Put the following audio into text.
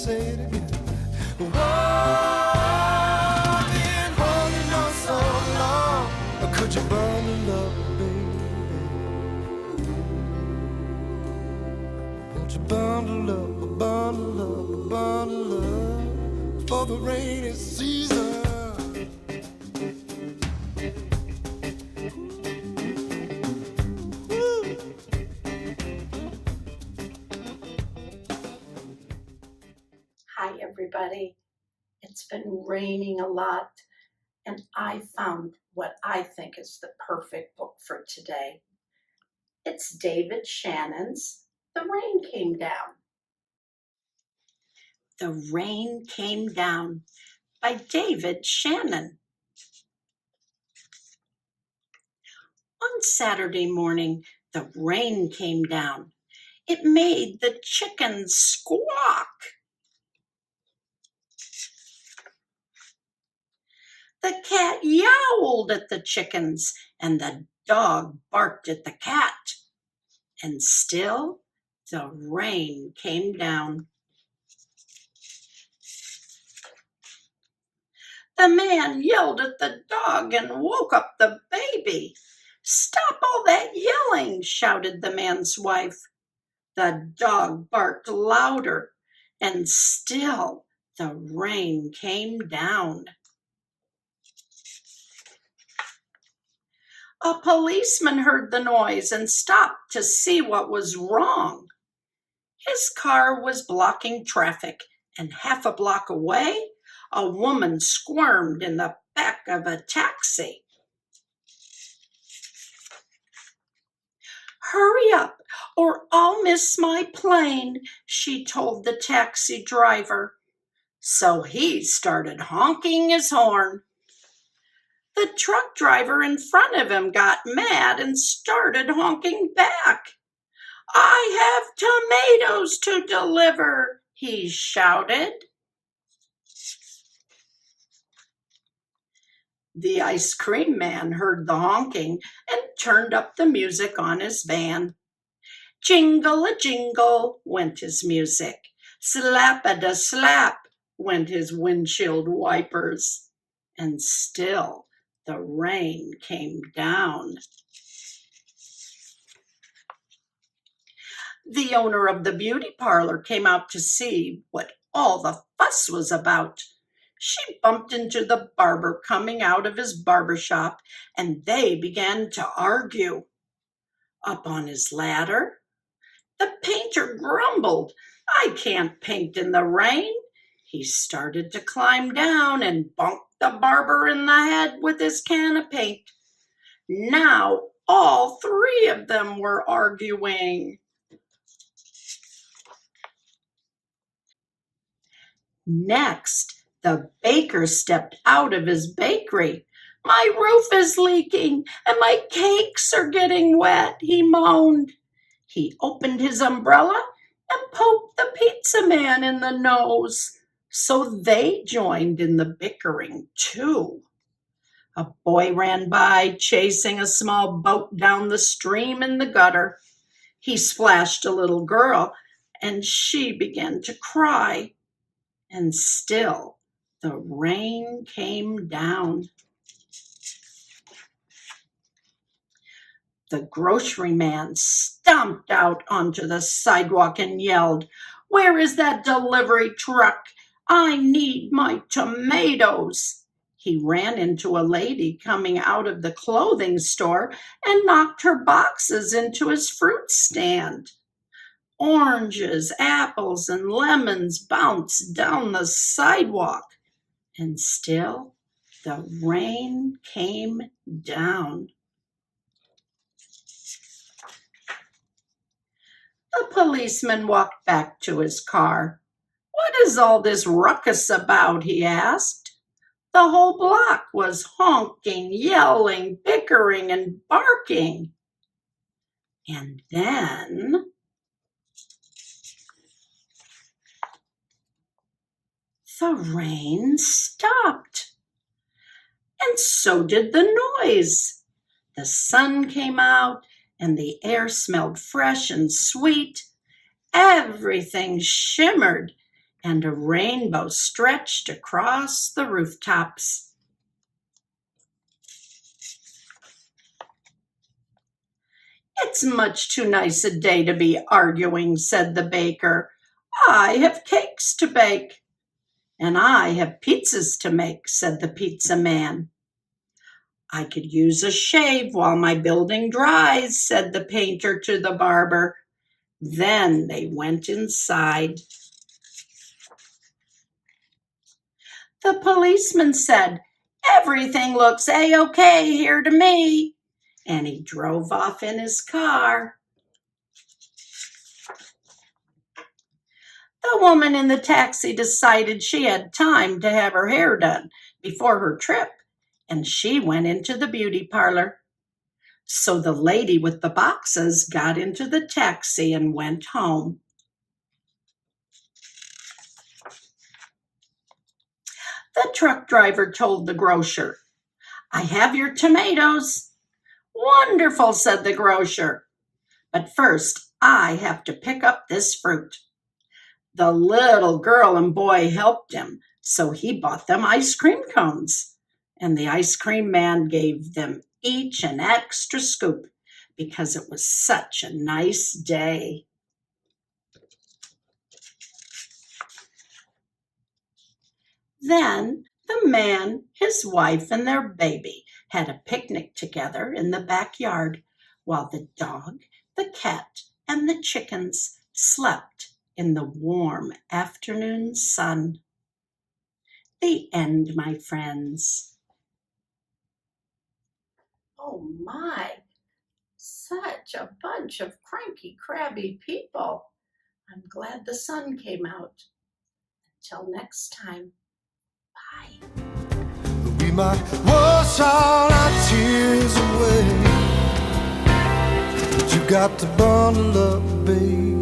say it again. Whoa, been holding on so long. Could you bundle up, baby? Won't you bundle up, bundle up, bundle up for the rainy season? Hi, everybody. It's been raining a lot, and I found what I think is the perfect book for today. It's David Shannon's The Rain Came Down. The Rain Came Down by David Shannon. One Saturday morning, the rain came down. It made the chickens squawk. The cat yowled at the chickens, and the dog barked at the cat. And still the rain came down. The man yelled at the dog and woke up the baby. "Stop all that yelling," shouted the man's wife. The dog barked louder, and still the rain came down. A policeman heard the noise and stopped to see what was wrong. His car was blocking traffic, and half a block away, a woman squirmed in the back of a taxi. "Hurry up, or I'll miss my plane," she told the taxi driver. So he started honking his horn. The truck driver in front of him got mad and started honking back. "I have tomatoes to deliver," he shouted. The ice cream man heard the honking and turned up the music on his van. Jingle-a-jingle went his music. Slap-a-da-slap went his windshield wipers. And still the rain came down. The owner of the beauty parlor came out to see what all the fuss was about. She bumped into the barber coming out of his barber shop, and they began to argue. Up on his ladder, the painter grumbled, "I can't paint in the rain." He started to climb down and bonked the barber in the head with his can of paint. Now all three of them were arguing. Next, the baker stepped out of his bakery. "My roof is leaking and my cakes are getting wet," he moaned. He opened his umbrella and poked the pizza man in the nose. So they joined in the bickering too. A boy ran by, chasing a small boat down the stream in the gutter. He splashed a little girl, and she began to cry. And still the rain came down. The grocery man stomped out onto the sidewalk and yelled, "Where is that delivery truck? I need my tomatoes." He ran into a lady coming out of the clothing store and knocked her boxes into his fruit stand. Oranges, apples, and lemons bounced down the sidewalk, and still the rain came down. The policeman walked back to his car. "What is all this ruckus about?" he asked. The whole block was honking, yelling, bickering, and barking. And then the rain stopped. And so did the noise. The sun came out, and the air smelled fresh and sweet. Everything shimmered, and a rainbow stretched across the rooftops. "It's much too nice a day to be arguing," said the baker. "I have cakes to bake." "And I have pizzas to make," said the pizza man. "I could use a shave while my building dries," said the painter to the barber. Then they went inside. The policeman said, "Everything looks A-OK here to me," and he drove off in his car. The woman in the taxi decided she had time to have her hair done before her trip, and she went into the beauty parlor. So the lady with the boxes got into the taxi and went home. The truck driver told the grocer, "I have your tomatoes." "Wonderful," said the grocer. "But first, I have to pick up this fruit." The little girl and boy helped him, so he bought them ice cream cones. And the ice cream man gave them each an extra scoop because it was such a nice day. Then the man, his wife, and their baby had a picnic together in the backyard while the dog, the cat, and the chickens slept in the warm afternoon sun. The end, my friends. Oh my, such a bunch of cranky, crabby people. I'm glad the sun came out. Until next time. Bye. We might wash all our tears away, but you got to bundle up, baby.